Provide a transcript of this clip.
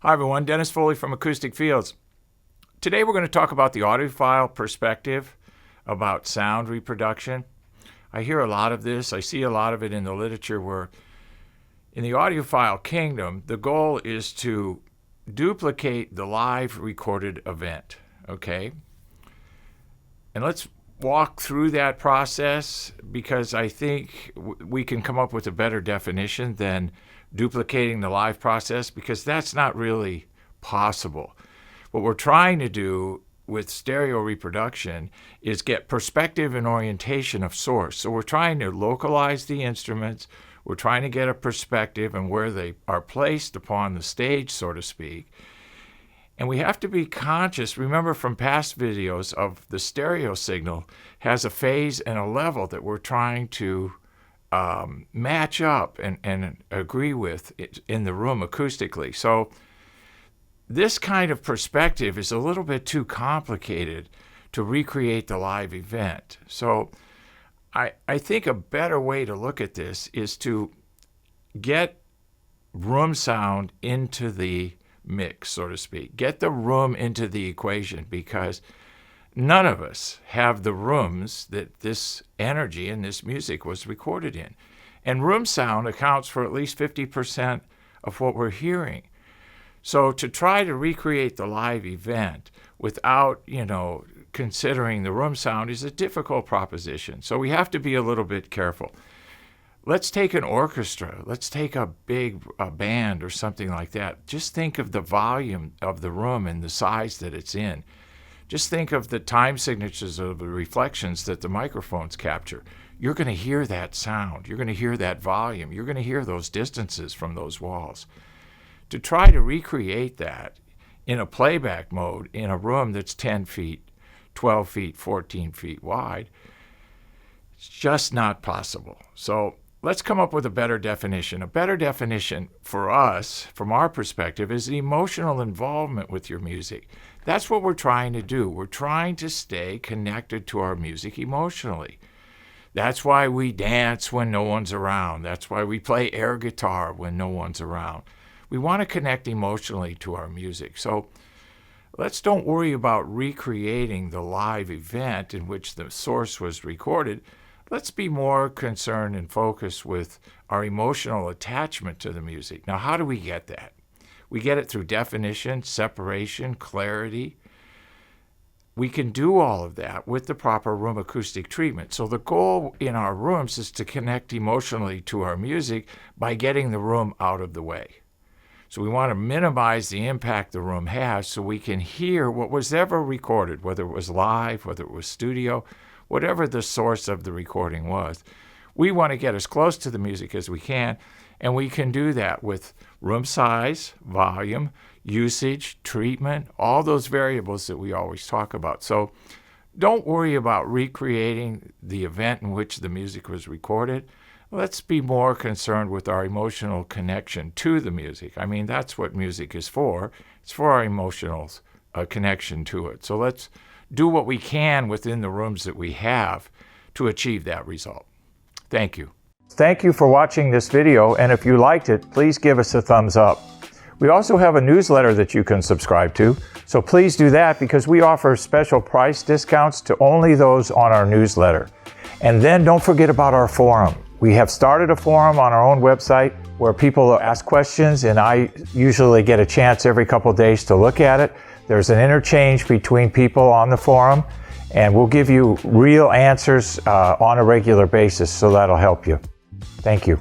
Hi everyone, Dennis Foley from Acoustic Fields. Today we're going to talk about the audiophile perspective, about sound reproduction. I hear a lot of this, I see a lot of it in the literature where in the audiophile kingdom, the goal is to duplicate the live recorded event, okay? And let's walk through that process because I think we can come up with a better definition than duplicating the live process, because that's not really possible. What we're trying to do with stereo reproduction is get perspective and orientation of source. So we're trying to localize the instruments, we're trying to get a perspective and where they are placed upon the stage, so to speak. And we have to be conscious, remember from past videos, of the stereo signal has a phase and a level that we're trying to match up and agree with in the room acoustically. So this kind of perspective is a little bit too complicated to recreate the live event. So I think a better way to look at this is to get room sound into the mix, so to speak. Get the room into the equation, because none of us have the rooms that this energy and this music was recorded in. And room sound accounts for at least 50% of what we're hearing. So to try to recreate the live event without, considering the room sound is a difficult proposition. So we have to be a little bit careful. Let's take an orchestra. Let's take a big band or something like that. Just think of the volume of the room and the size that it's in. Just think of the time signatures of the reflections that the microphones capture. You're going to hear that sound. You're going to hear that volume. You're going to hear those distances from those walls. To try to recreate that in a playback mode in a room that's 10 feet, 12 feet, 14 feet wide, it's just not possible. So let's come up with a better definition. A better definition for us, from our perspective, is the emotional involvement with your music. That's what we're trying to do. We're trying to stay connected to our music emotionally. That's why we dance when no one's around. That's why we play air guitar when no one's around. We want to connect emotionally to our music. So let's don't worry about recreating the live event in which the source was recorded. Let's be more concerned and focused with our emotional attachment to the music. Now, how do we get that? We get it through definition, separation, clarity. We can do all of that with the proper room acoustic treatment. So the goal in our rooms is to connect emotionally to our music by getting the room out of the way. So we want to minimize the impact the room has so we can hear what was ever recorded, whether it was live, whether it was studio, whatever the source of the recording was. We want to get as close to the music as we can, and we can do that with room size, volume, usage, treatment, all those variables that we always talk about. So don't worry about recreating the event in which the music was recorded. Let's be more concerned with our emotional connection to the music. I mean, that's what music is for. It's for our emotional connection to it. So let's do what we can within the rooms that we have to achieve that result. Thank you. Thank you for watching this video, and if you liked it, please give us a thumbs up. We also have a newsletter that you can subscribe to, so please do that because we offer special price discounts to only those on our newsletter. And then don't forget about our forum. We have started a forum on our own website where people ask questions, and I usually get a chance every couple days to look at it. There's an interchange between people on the forum, and we'll give you real answers on a regular basis, so that'll help you. Thank you.